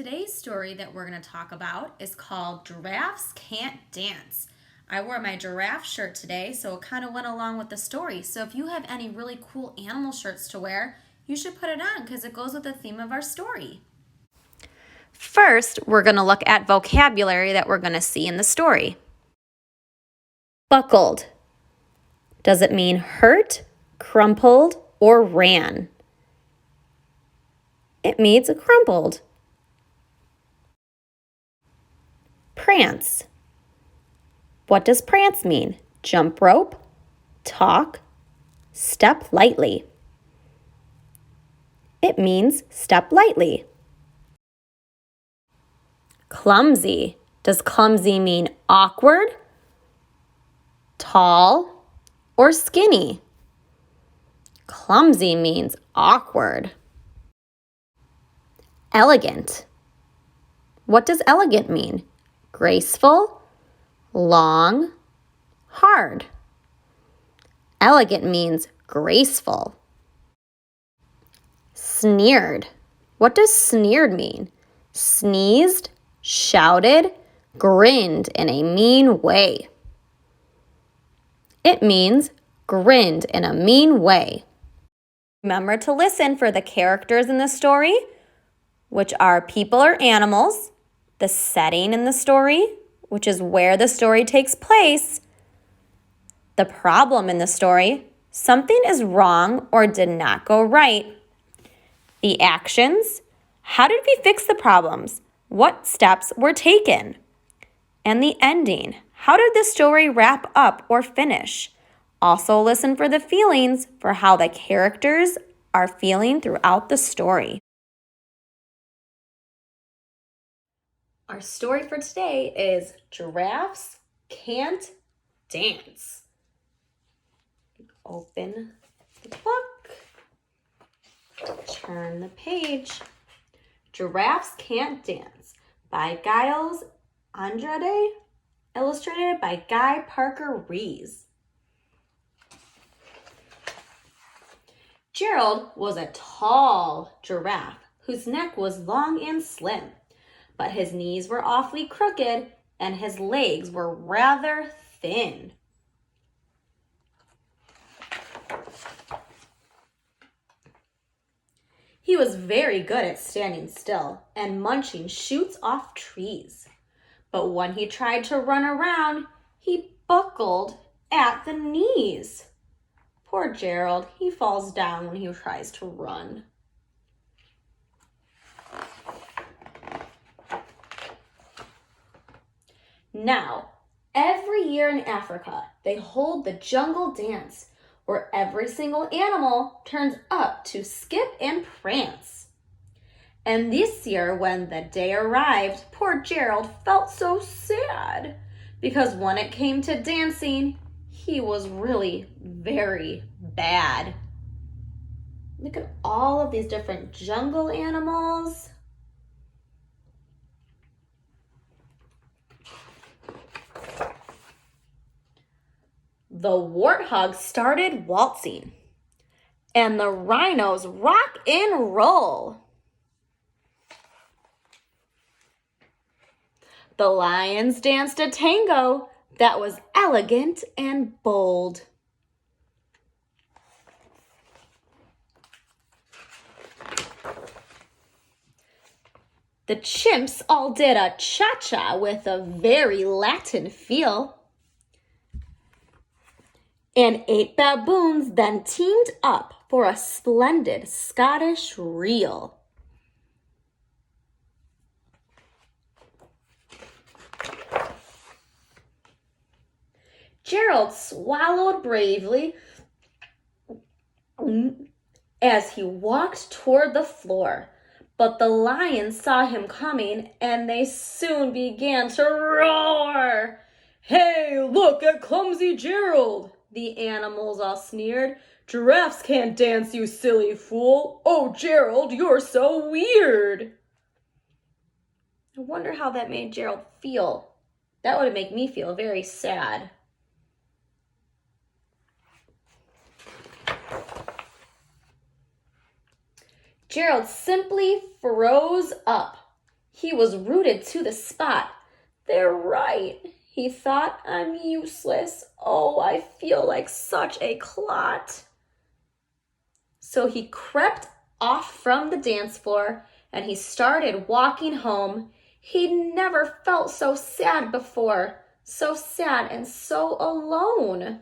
Today's story that we're going to talk about is called Giraffes Can't Dance. I wore my giraffe shirt today, so it kind of went along with the story. So if you have any really cool animal shirts to wear, you should put it on because it goes with the theme of our story. First, we're going to look at vocabulary that we're going to see in the story. Buckled. Does it mean hurt, crumpled, or ran? It means crumpled. Prance. What does prance mean? Jump rope, talk, step lightly. It means step lightly. Clumsy. Does clumsy mean awkward, tall, or skinny? Clumsy means awkward. Elegant. What does elegant mean? Graceful, long, hard. Elegant means graceful. Sneered. What does sneered mean? Sneezed, shouted, grinned in a mean way. It means grinned in a mean way. Remember to listen for the characters in the story, which are people or animals, the setting in the story, which is where the story takes place, the problem in the story, something is wrong or did not go right, the actions, how did we fix the problems, what steps were taken, and the ending, how did the story wrap up or finish. Also listen for the feelings for how the characters are feeling throughout the story. Our story for today is Giraffes Can't Dance. Open the book, turn the page. Giraffes Can't Dance by Giles Andrade, illustrated by Guy Parker Rees. Gerald was a tall giraffe whose neck was long and slim, but his knees were awfully crooked and his legs were rather thin. He was very good at standing still and munching shoots off trees. But when he tried to run around, he buckled at the knees. Poor Gerald, he falls down when he tries to run. Now, every year in Africa, they hold the jungle dance, where every single animal turns up to skip and prance. And this year, when the day arrived, poor Gerald felt so sad, because when it came to dancing, he was really very bad. Look at all of these different jungle animals. The warthogs started waltzing, and the rhinos rock and roll. The lions danced a tango that was elegant and bold. The chimps all did a cha-cha with a very Latin feel. And 8 baboons then teamed up for a splendid Scottish reel. Gerald swallowed bravely as he walked toward the floor, but the lions saw him coming and they soon began to roar. "Hey, look at clumsy Gerald!" the animals all sneered. "Giraffes can't dance, you silly fool. Oh, Gerald, you're so weird." I wonder how that made Gerald feel. That would make me feel very sad. Gerald simply froze up. He was rooted to the spot. They're right, he thought. I'm useless. Oh, I feel like such a clot. So he crept off from the dance floor and he started walking home. He'd never felt so sad before, so sad and so alone.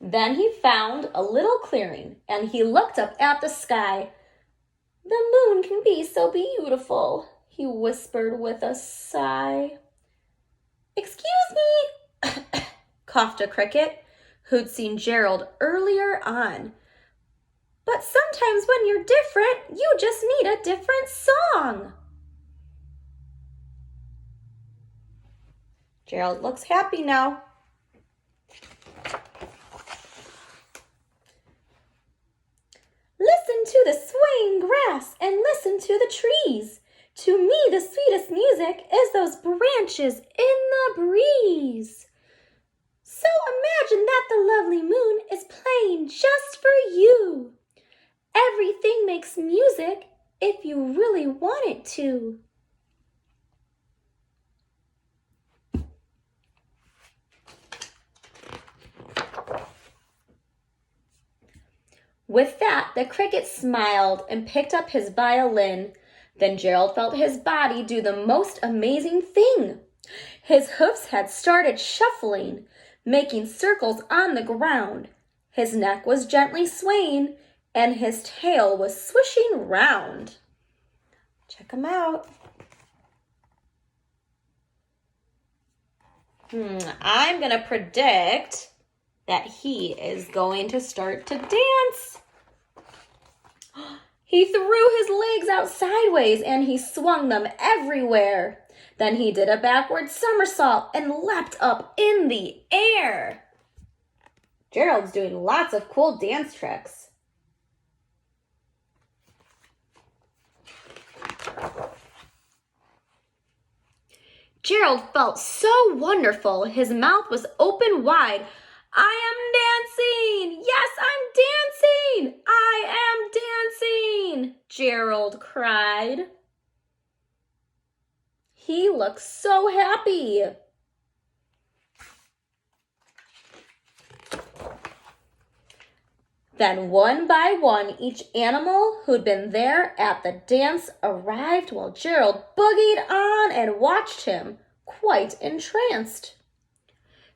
Then he found a little clearing and he looked up at the sky. The moon can be so beautiful, he whispered with a sigh. Excuse me, coughed a cricket who'd seen Gerald earlier on. But sometimes when you're different, you just need a different song. Gerald looks happy now. Listen to the swaying grass and listen to the trees. To me, the sweetest music is those branches in the breeze. So imagine that the lovely moon is playing just for you. Everything makes music if you really want it to. With that, the cricket smiled and picked up his violin. Then Gerald felt his body do the most amazing thing. His hoofs had started shuffling, making circles on the ground. His neck was gently swaying, and his tail was swishing round. Check him out. I'm going to predict that he is going to start to dance. He threw his legs out sideways and he swung them everywhere. Then he did a backward somersault and leapt up in the air. Gerald's doing lots of cool dance tricks. Gerald felt so wonderful. His mouth was open wide. I am dancing! Yes, I'm dancing! I am dancing! Gerald cried. He looked so happy. Then one by one, each animal who'd been there at the dance arrived while Gerald boogied on and watched him, quite entranced.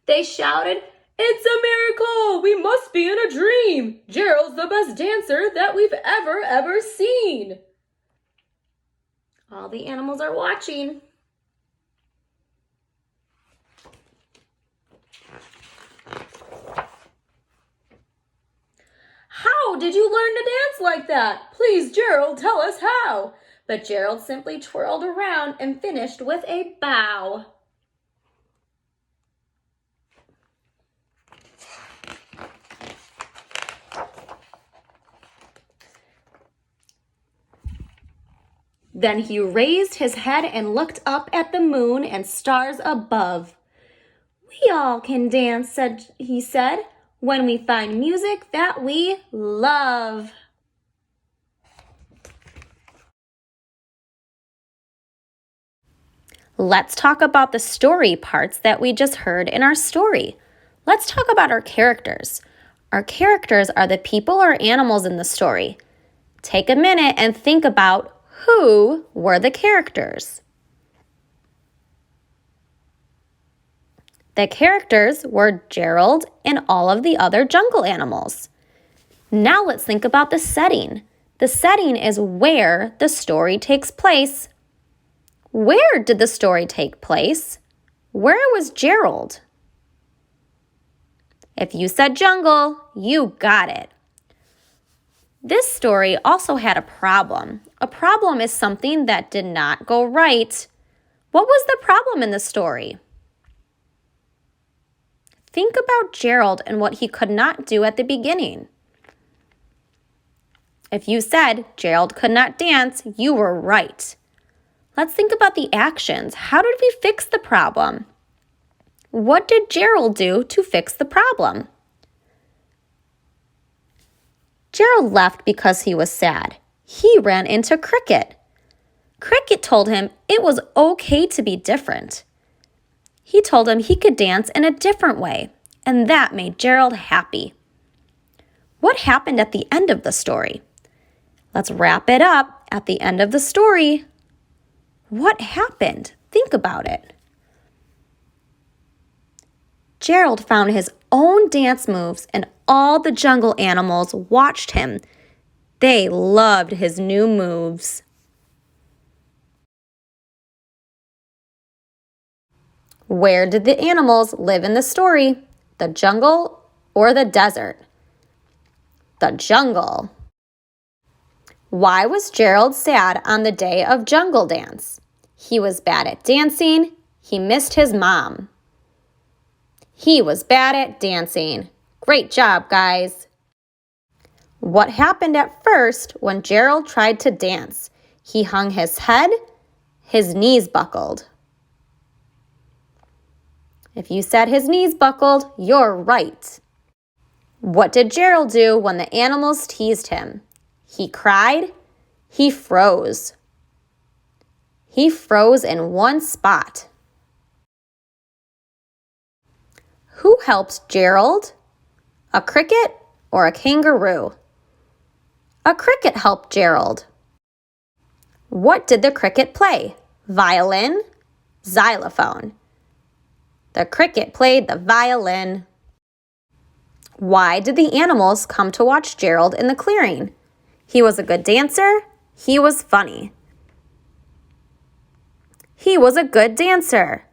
They shouted, "It's a miracle! We must be in a dream! Gerald's the best dancer that we've ever seen!" All the animals are watching. How did you learn to dance like that? Please, Gerald, tell us how. But Gerald simply twirled around and finished with a bow. Then he raised his head and looked up at the moon and stars above. We all can dance, he said, when we find music that we love. Let's talk about the story parts that we just heard in our story. Let's talk about our characters. Our characters are the people or animals in the story. Take a minute and think about who were the characters. The characters were Gerald and all of the other jungle animals. Now let's think about the setting. The setting is where the story takes place. Where did the story take place? Where was Gerald? If you said jungle, you got it. This story also had a problem. A problem is something that did not go right. What was the problem in the story? Think about Gerald and what he could not do at the beginning. If you said Gerald could not dance, you were right. Let's think about the actions. How did we fix the problem? What did Gerald do to fix the problem? Gerald left because he was sad. He ran into Cricket. Cricket told him it was okay to be different. He told him he could dance in a different way, and that made Gerald happy. What happened at the end of the story? Let's wrap it up at the end of the story. What happened? Think about it. Gerald found his own dance moves, and all the jungle animals watched him. They loved his new moves. Where did the animals live in the story? The jungle or the desert? The jungle. Why was Gerald sad on the day of jungle dance? He was bad at dancing. He missed his mom. He was bad at dancing. Great job, guys. What happened at first when Gerald tried to dance? He hung his head. His knees buckled. If you said his knees buckled, you're right. What did Gerald do when the animals teased him? He cried. He froze. He froze in one spot. Who helped Gerald? A cricket or a kangaroo? A cricket helped Gerald. What did the cricket play? Violin? Xylophone? The cricket played the violin. Why did the animals come to watch Gerald in the clearing? He was a good dancer. He was funny. He was a good dancer.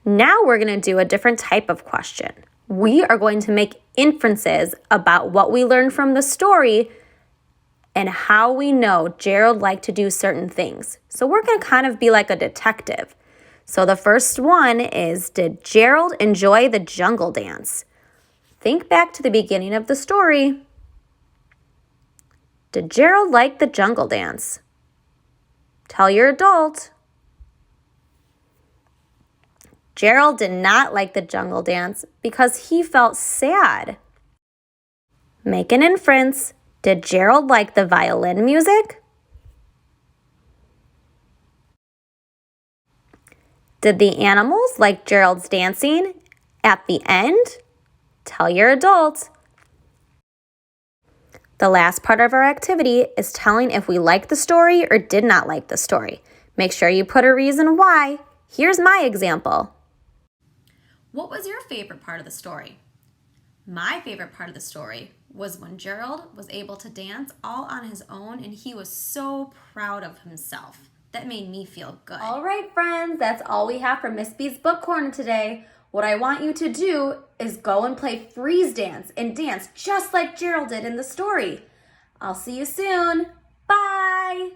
Now we're going to do a different type of question. We are going to make inferences about what we learned from the story and how we know Gerald liked to do certain things. So we're going to kind of be like a detective. So the first one is, did Gerald enjoy the jungle dance? Think back to the beginning of the story. Did Gerald like the jungle dance? Tell your adult. Gerald did not like the jungle dance because he felt sad. Make an inference. Did Gerald like the violin music? Did the animals like Gerald's dancing at the end? Tell your adult. The last part of our activity is telling if we liked the story or did not like the story. Make sure you put a reason why. Here's my example. What was your favorite part of the story? My favorite part of the story was when Gerald was able to dance all on his own, and he was so proud of himself. That made me feel good. All right, friends, that's all we have for Miss B's Book Corner today. What I want you to do is go and play freeze dance and dance just like Gerald did in the story. I'll see you soon. Bye.